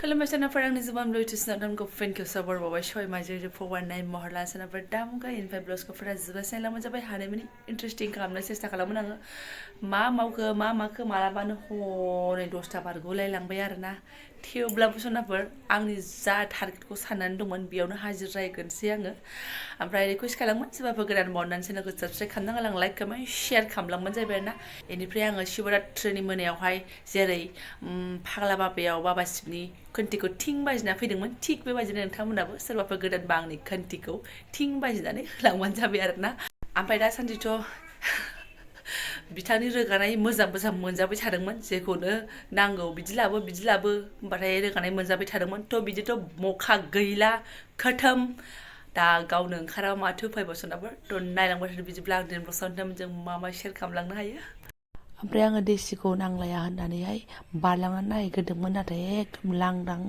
खुलुमबाय सोनाफोर आंनि Jobanivlog टिउसनाव फेनखौ साबर बाबाय सय माजे फवारनाय महरला सोनाफोर दामुगा इनफाय ब्लग्सखौफोरा जोबोद साइलामोन जाबाय हानायमानि इन्टारेस्टिं खालामनो सेस्था खालामोन आङो मा मावखो मा माखो मालाबानो हनै 10ता बारगुलायलांबाय आरोना थेवब्लाबो सोनाफोर आंनि जा टारगेटखौ साननानै दंमोन बेयावनो हाजिर जाहैगोनसै आङो ओमफ्राय रिक्वेस्ट खालामोन सोरबाफोर गोदान बावनानै चेनेलखौ साबस्क्राइब खालामना गालां लाइक खालामनाय शेयार खालामलांबानो जाबाय आरोना बेनिफ्राय आङो शिवरात्रिनि मोनायावहाय जेरै फाग्ला बाबायाव बाबा शिबनि खोन्थिखौ थिं बाजिना फैदोंमोन थिग बेबायदिनो नोंथांमोनाबो सोरबाफोर गोदान बा आंनि खोन्थिखौ थिं बाजिनानै होलांबानो जाबाय आरोना ओमफ्राय दासान्दिथ' बिथांनि रोगानाय मोजां मोनजाबाय थादोंमोन जेखौनो नांगौ बिदि लाबो होमबाथाय रोगानाय मोनजाबाय थादोंमोन थ' बिदिथ' मखा गैला खथम दा गावनो ओंखारा माथो उफायबावसोनाबो थ' नायलांबाय थादों बिदिब्ला आं दिनै ब्लग्सआव जों मा शेयार खालामलांनो हायो ओमफ्राय आङो देसिखौ नांलाया होननानैहाय बारलांनानै नायग्रोदोंमोन नाथाय एकदम लांदां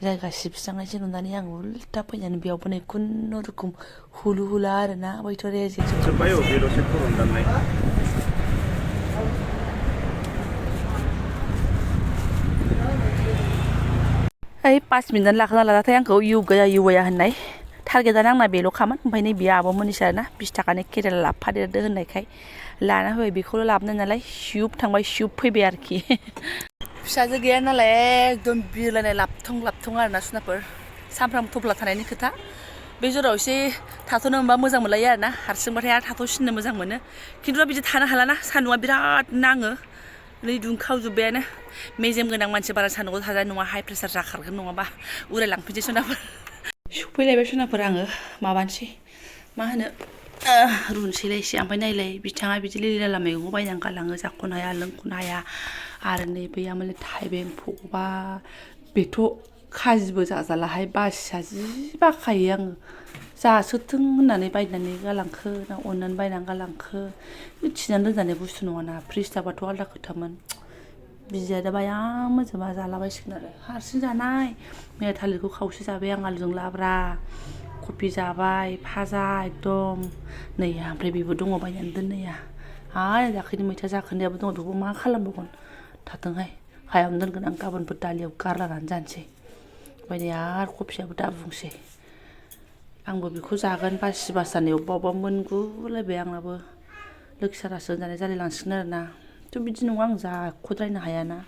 जायगा सिबस्रांनायसो नुनानै आं उल्था फैनानै बेयावबो नै खुनुरुखुम हुलु हुला आरोना बैथ' ओइ 5 मिनिट लाखोना लाजाथाय आंखौ इउगाया होननाय टारगेटआनो आंना बेल'खामोन ओमफ्राय नै बियो आब'मोननिसो आरोना 20 थाखानि केरेला लाबोफादेरदो होननायखाय लाना होबाय बेखौल' लाबोनाय नालाय सिउब थांबाय सिउब फैबाय आरोखि फिसाजो गैया नालाय एकदम बिरलायनाय लाबथं आरोना सुनाफोर सामफ्रामबो थफ्ला थानायनि खोथा बे जराव एसे थाथ'नो मोनबा मोजां मोनलायो आरोना हारसिंबाथाय आरो थाथ'सिननो मोजां मोनो खिन्थु बिदि थानो हालाना सान्दुंआ बिराद नाङो नै दुंखावजोब्बायानो मेजेम गोनां मानसि बारा सान्दुंआव थाजानाय नङा हाइ प्रेसार जाखारगोन नङाबा उरायलांफिनसै सनाफोर सफैलायबाय सनाफोर आङो माबानोसै मा होनो रुनोसैलाय एसे ओमफ्राय नायलाय बिथाङा बिदि लिलि लाला मैगंखौ बायनानै गालाङो जाख'नो हाया लोंख'नो हाया आरो नै बैया माने थाइबें फबा बेथ' खाजिबो जाजालाहाय बासिया जि बाखायो आङो जासोथों होननानै बायनानै गालांखो ना अननानै बायनानै गालांखो थिनानै दोनजानाय बुस्थु नङाना फ्रिज थाबाथ' आलदा खोथामोन बिजिया दा बाया मोजोमा जालाबायसिगोन आरो हारसिं जानाय मैया थालिरखौ खावसे जाबाय आं आलुजों लाब्रा कफि जाबाय फाजा एकदम नै ओमफ्राय बेबो दङ बायनानै दोननाया आरो दाख्लैनि मैथा जाखोन्दायाबो दङ बेखौ मा खालामबावगोन थाथोंहाय हायावनो दोनगोन आं गाबोनफोर दालियाव गारलानानै जानोसै ओमफ्राय नै आरो कफियाबो दा बुंसै आंबो बेखौ जागोन बासि जानायाव अबेबा मोनगुलायबाय आंनाबो लोखि सारासो होनजानाय जालायलांसिगोन आरोना थ' बिदि नङा आं जाख'द्रायनो हायाना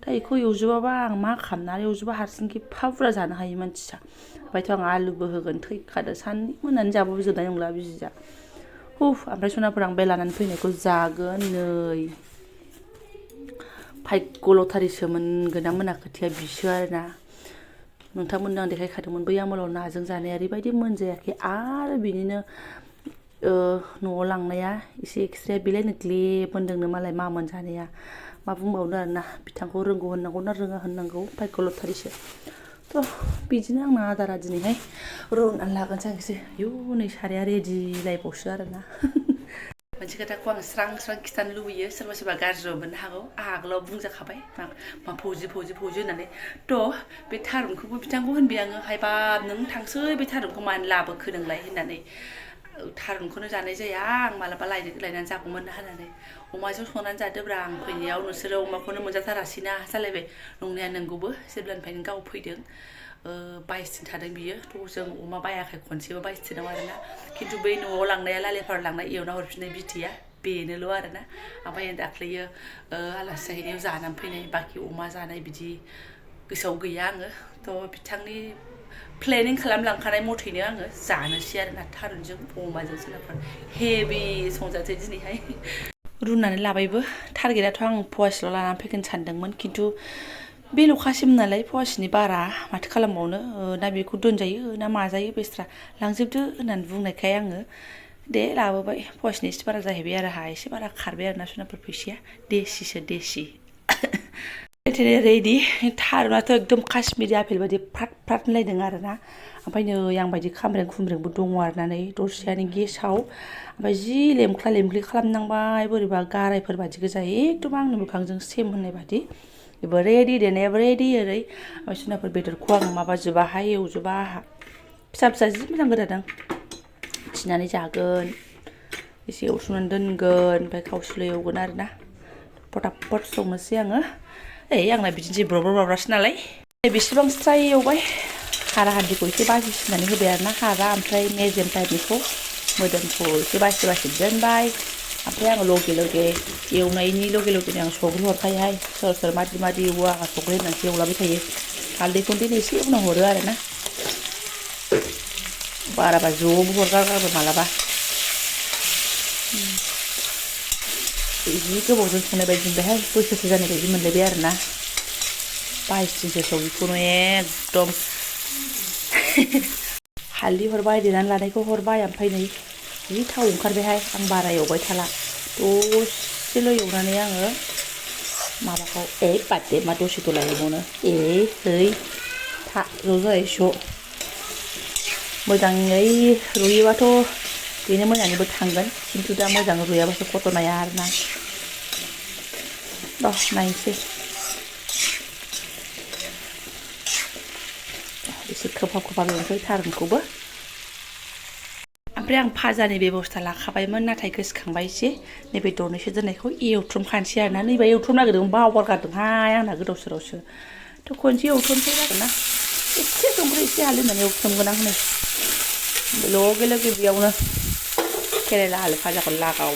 दा बेखौ एवजोबाबा आं मा खालामना एवजोबा हारसिं एफा बुरजा जानो हायो मानसिया ओमफ्रायथ' आं आलुबो होगोन थैखादो साननै मोनानि जाबाबो जोबनाय नंला बिजिया ओमफ्राय सनाफोर आं बे लानानै फैनायखौ जागोन नै फाइगल'थारिसोमोन गोनां मोना खोथिया बिसो आरोना नोंथांमोननो आं देखायखादोंमोन बै आमोलाव नाजों जानाया ओरैबायदि मोनजायाखै आरो बिनिनो न'आव लांनाया एसे एक्सट्राया बेलायनो ग्लेब मोनदोंनो मालाय मा मोनजानाया मा बुंबावनो आरोना बिथांखौ रोंगौ होननांगौ ना रोङा होननांगौ फाइगल'थारिसो थ' बिदिनो आंना आदारा दिनैहाय रुनानै लागोन सानैसो आयौ नै साराया रेडिलायबावसो आरोना मोनसे खोथाखौ आं स्रां खिथानो लुबैयो सोरबा गाज्रिबो मोननो हागौ आं आगोलाव बुंजाखाबाय मा फौजि होननानै थ' बे थारुनखौबो बिथांखौ होनबाय आङो हायबाब नों थांसै बे थारुनखौ मानो लाबोखो नोंलाय होननानै थारुनखौनो जानाय जाया आं मालाबा लायनानै जागौमोन होननानै अमाजों संनानै जादोब्रा आं फैनायाव नोंसोरो अमाखौनो मोनजाथारासैना जालायबाय नंनाया नंगौबो जेब्लानिफ्रायनो गाव फैदों 22 दिन थादों बियो थ' जों अमा बायाखै खनसेबो 22 दिनाव आरोना खिन्थु बै न'आव लांनाया लालेपार लांनाय एवना हरफिननाय बिथैया बेनोल' आरोना ओमफ्राय दाख्लैयो आलासि जाहैनायाव जानानै फैनाय बाखि अमा जानाय बिदि गोसोआव गैया आङो थ' बिथांनि प्लेनिं खालामलांखानाय मथैनो आङो जानोसै आरोना थारुनजों अमाजों सोनाफोर हेभि संजासै दिनैहाय रुनानै लाबायबो टारगेटआथ' आं फवासेल' लानानै फैगोन सानदोंमोन खिन्थु बेल'खासैमोन नालाय फवासेनि बारा माथो खालामबावनो ना बेखौ दोनजायो ना माजायो बेस्रा लांजोबदो होननानै बुंनायखाय आङो दे लाबोबाय फवासेनि एसे बारा जाहैबाय आरो एसे बारा खारबाय आरोना सोनाफोर फैसाया देसि रेडि थारुनाथ' एकदम काश्मिरि आपेल बायदि फ्रात होनलायदों आरोना ओमफ्राय नै आं बायदि खामब्रें खुमब्रेंबो दङ आरोना नै दरसेयानो गेसाव ओमफ्राय जि लेमख्ला लेमख्लि खालामनांबाय बोरैबा गारायफोर बायदि गोजा एकदम आंनि मोखांजों सेम होननाय बायदि बेबो रेडि देनायाबो रेडि ओरै ओमफ्राय सोनाफोर बेदरखौ आं माबाजोबाहाय एवजोबा आंहा फिसा जि मोजां गोदादों थिनानै जागोन एसे एवसुनानै दोनगोन ओमफ्राय खावसेल' एवगोन आरोना फटाफट संनोसै आङो आंना बिदिनोसै ब्रब्रासो नालाय बेसेबां स्राय एवबाय हारा हान्दिखौ एसे बासिनानै होबाय आरोना हारा ओमफ्राय मेजेम टाइपनिखौ मोदोमखौ एसे बासि दोनबाय ओमफ्राय आङो लगे एवनायनि लगे आं संख्रि हरखायोहाय सोर मादि एवो आंहा संख्रि होनानैसो एवलाबाय थायो हालदैखौ एसे उनाव हरो आरोना बाराबा ज'बो हरगारगारो मालाबा जि गोबावजों संनाय बायदि मोनबायहाय बोसोरसे जानाय बायदि मोनलायबाय आरोना 22 दिनसो संनायखौनो एकदम हालदै हरबाय देनानै लानायखौ हरबाय ओमफ्राय नै जि थाव ओंखारबायहाय आं बारा एवबाय थाला दसेल' एवनानै आङो माबाखौ बाददे मा दसेल' एवबावनो र'जाय स' मोजाङै रुयोबाथ' बेनो मोजाङैबो थांगोन खिन्थु दा मोजां रुयाबासो खथनाया आरोना नायनोसै एसे खोबहाब एवनोसै थारुनखौबो ओमफ्राय आं फाजानि बेबस्था लाखाबायमोन नाथाय गोसोखांबाय एसे नैबे दरनैसो दोननायखौ एवथ्रमखानोसै आरोना नैबे एवथ्रम नागिरदों बावगारगारदोंहाय आंना गोदाव सोरावसो थ' खनसे एवथ्रमसै आरोना एसे संख्रि एसे हालदै होनानै एवथ्रमगोन आं नै लगे बेयावनो केरेला आलु फाजाखौ लागाव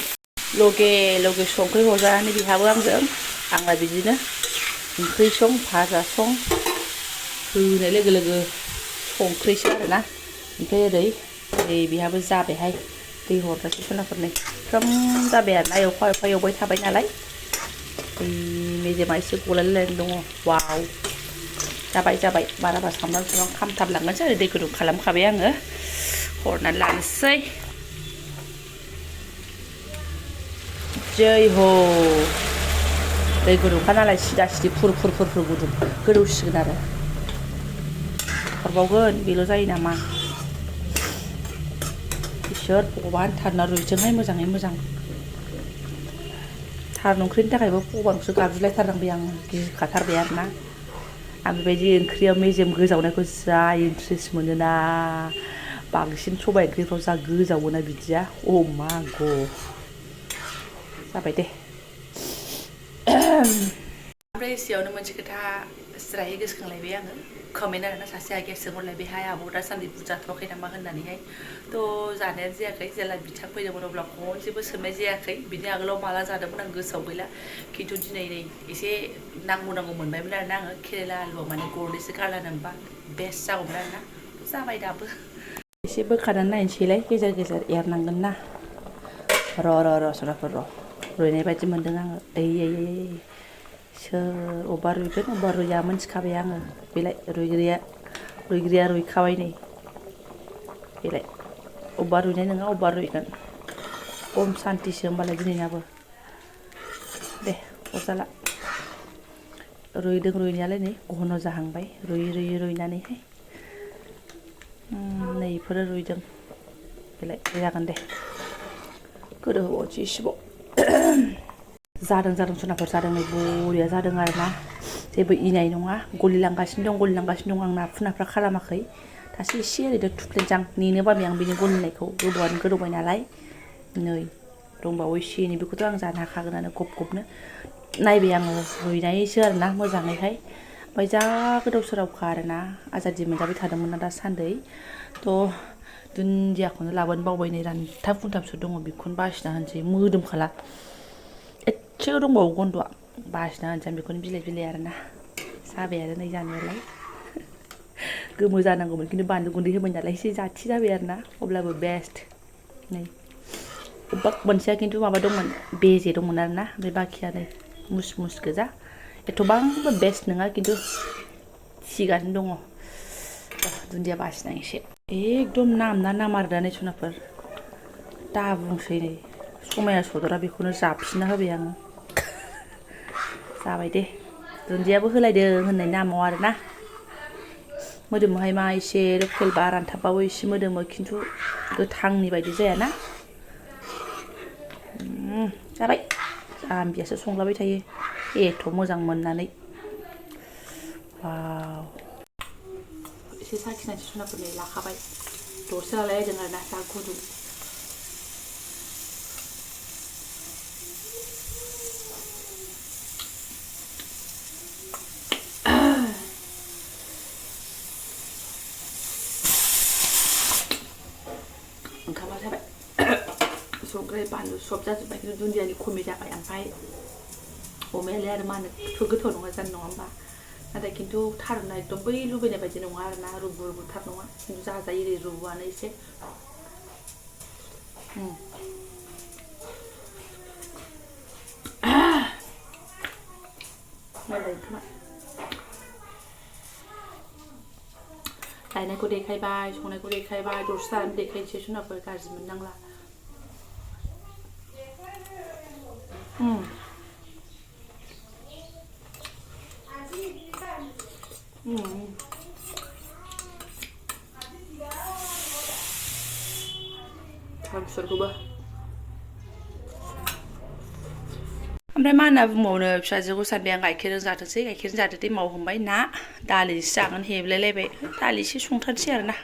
लगे संख्रि हरजानानै बिहाबो आंना बिदिनो ओंख्रि सं भाजा सं होनाय लोगो संख्रिसो आरोना ओमफ्राय ओरै बिहाबो जाबायहाय दै हरनोसै सनाफोरनै फ्राम जाबाय आरोना एवफा एवबाय थाबाय नालाय मेजेमा एसे गलायलायनानै दङ वाव जाबाय बाराबा सामब्राम खामथाबलांगोनसै आरो दै गुदुं खालामखाबाय आङो हरनानै लानोसै जै हो दै गुदुंखा नालाय सिदा सिदि फुर गुदुं गोदौसिगोन आरो हरबावगोन बेल' जायो नामा इसोर भगबान थारुना रुइथोंहाय मोजाङै मोजां थारुन ओंख्रिनि थाखायबो भगबानखौसो गाबज्रिलायथारनांबाय आं गिखाथारबाय आरोना आं बेबायदि ओंख्रियाव मेजेम गोजावनायखौ जा इन्ट्रेस्ट मोनोना बांसिन सबाइ ओंख्रिफ्राव जा गोजावोना बिदिया मा ग' जाबाय दे ओमफ्राय एसेयावनो मोनसे खोथा स्रायै गोसोखांलायबाय आङो कमेन्ट आरोना सासे आगैया सोंहरलायबायहाय आब' दासान्दि बुजाथ'वाखै नामा होननानैहाय थ' जानायानो जायाखै जेला बिथां फैदोंमोन अब्ला खनसेबो सोंनाय जायाखै बिनि आगोलाव माला जादोंमोन आं गोसोआव गैला खिन्थु दिनै एसे नांगौ मोनबायमोन आरोना आङो केरेला आलुआव माने गरनैसो गारलानो मोनबा बेस्ट जागौमोन आरोना जाबाय दाबो एसे बोखानानै नायनोसैलाय गेजेर एरनांगोन ना र' सनाफोर रुइनाय बायदि मोनदों आङो सोर अबेबा रुइगोन अबेबा रुइया मोनथिखाबाय आङो बेलाय रुइग्राया रुइखाबाय नै बेलाय अबेबा रुइनाय नङा अबेबा रुइगोन खम सान्तिसो होमबालाय दिनैनाबो दे अरजाला रुइदों रुइनायालाय नै घन' जाहांबाय रुइनानैहाय नै इफोरो रुइदों बेलाय जागोन दे गोदौ होबावनोसै एसेबाव जादों सनाफोर जादों नै बरिया जादों आरोना जेबो इनाय नङा गलिलांगासिनो दं आं नाफ्रा खालामाखै दासो एसे ओरैनो थुफ्लेजां नेनो बाबाय आं बिनि गलिनायखौ गोबावानो गोदौबाय नालाय नै दंबावो एसे एनै बेखौथ' आं जानो हाखागोनानो गबनो नायबाय आङो रुइनायसो आरोना मोजाङैहाय ओमफ्राय जा गोदाव सोरावखा आरोना आजादि मोनजाबाय थादोंमोन ना दासान्दै थ' दुन्दियाखौनो लाबोनो बावबाय नै रानथाब खुनथाबसो दङ बेखौनो बासिना होनोसै मोदोमखाला एसेल' दंबावो गन्धआ बासिना होनोसै आं बेखौनो बिलाइ आरोना जाबाय आरो नै जानायालाय गोमो जानांगौमोन खिन्थु बानलु गुन्दै होबाय नालाय एसे जाथि जाबाय आरोना अब्लाबो बेस्ट नै अबेबा मोनसेया खिन्थु माबा दंमोन बेजे दंमोन आरोना ओमफ्राय बाखिया नै मुस गोजा एथ'बांबो बेस्ट नङा खिन्थु थिगानो दङ दुन्दिया बासिनां एसे एकदम नामारो नै सनाफोर दा बुंसै नै समाया सदरा बेखौनो जाबसिनना होबाय आङो जाबाय दे दुन्दियाबो होलायदों होननाय नामाव आरोना मोदोमोहाय मा एसे लकेल बा रानथाबबाबो एसे मोदोमो खिन्थु गोथांनि बायदि जायाना जाबाय जाम्बियासो संलाबाय थायो एथ' मोजां मोननानै वाव एसे साखिनायसै सनाफोरनि लाखाबाय दरसे लालायलायदों आरोना जा गुदुं संख्रि बानलु सब जाजोब्बाय खिन्थु दुन्दियानि खमि जाबाय ओमफ्राय अमायालाय आरो मा होनो गोथाव नङा जानो नङा होमबा नाथाय खिन्थु थारुना एकदम बै लुबैनाय बायदि नङा आरोना रुबु रुबुथार नङा खिन्थु जाजायो ओरै रुबुआनो एसे लायनायखौ देखायबाय संनायखौ देखायबाय दसे थानानै देखायनोसै जुनारफोर गाज्रि मोननांला बिसोरखौबो ओमफ्राय मा होनना बुंबावनो फिसाजोखौ सानबाय आं गाइखेरजों जाथोंसै गाइखेरजों जादो दैमाव हमबाय ना दालिसो जागोन हेब्लायलायबाय दालि एसे संथारनोसै आरोना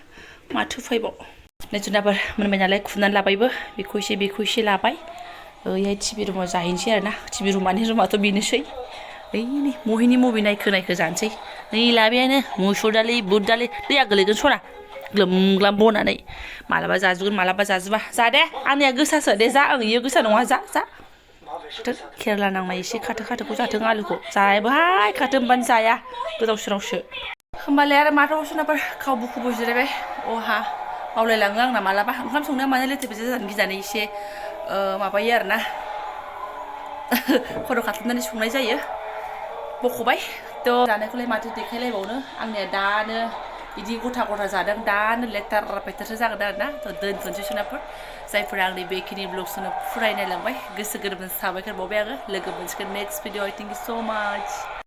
माथो उफायबाव नै जुनारफोर मोनबाय नालाय खुरनानै लाबायबो बेखौ एसे लाबाय ओरैहाय टिभि रुमाव जाहैनोसै आरोना टिभि रुमाथ' बेनोसै ओइ नै महिनि मुभि नायखो जानोसै नै लाबायानो मोसौ दालि बुट दालि दैया गोलैगोन सना ग्लोम ग्लाम बनानै मालाबा जाजोबगोन मालाबा जाजोबा जा दे आंनिया गोसासो दे जा आं इयो गोसा नङा जा केरेला नांनाय एसे खाथो जाथों आलुखौ जाबाय खाथो होनबानो जाया गोदाव सोरावसो होमबालाय आरो माथो जुनारफोर खावबु जिरायबाय अहा बावलायलाङो आंना मालाबा ओंखाम संनाया मानो लेथेर फेथेर जाजानो गिनानै एसे माबायो आरोना खर' खाथुमनानै संनाय जायो बख'बाय थ' जानायखौलाय माथो देखायलायबावनो आंनिया दानो बिदि गथा जादों दानो लेथार फेथारसो जागोन आरोना थ' दोनथ'नोसै जुनारफोर जायफोरा आंनि बेखिनि ब्लग्सखौनो फुराय नायलांबाय गोसो गोरबोजों साबायखर बावबाय आङो लोगो मोनसिगोन नेक्स्ट भिडिअ' थेंक इउ स' माच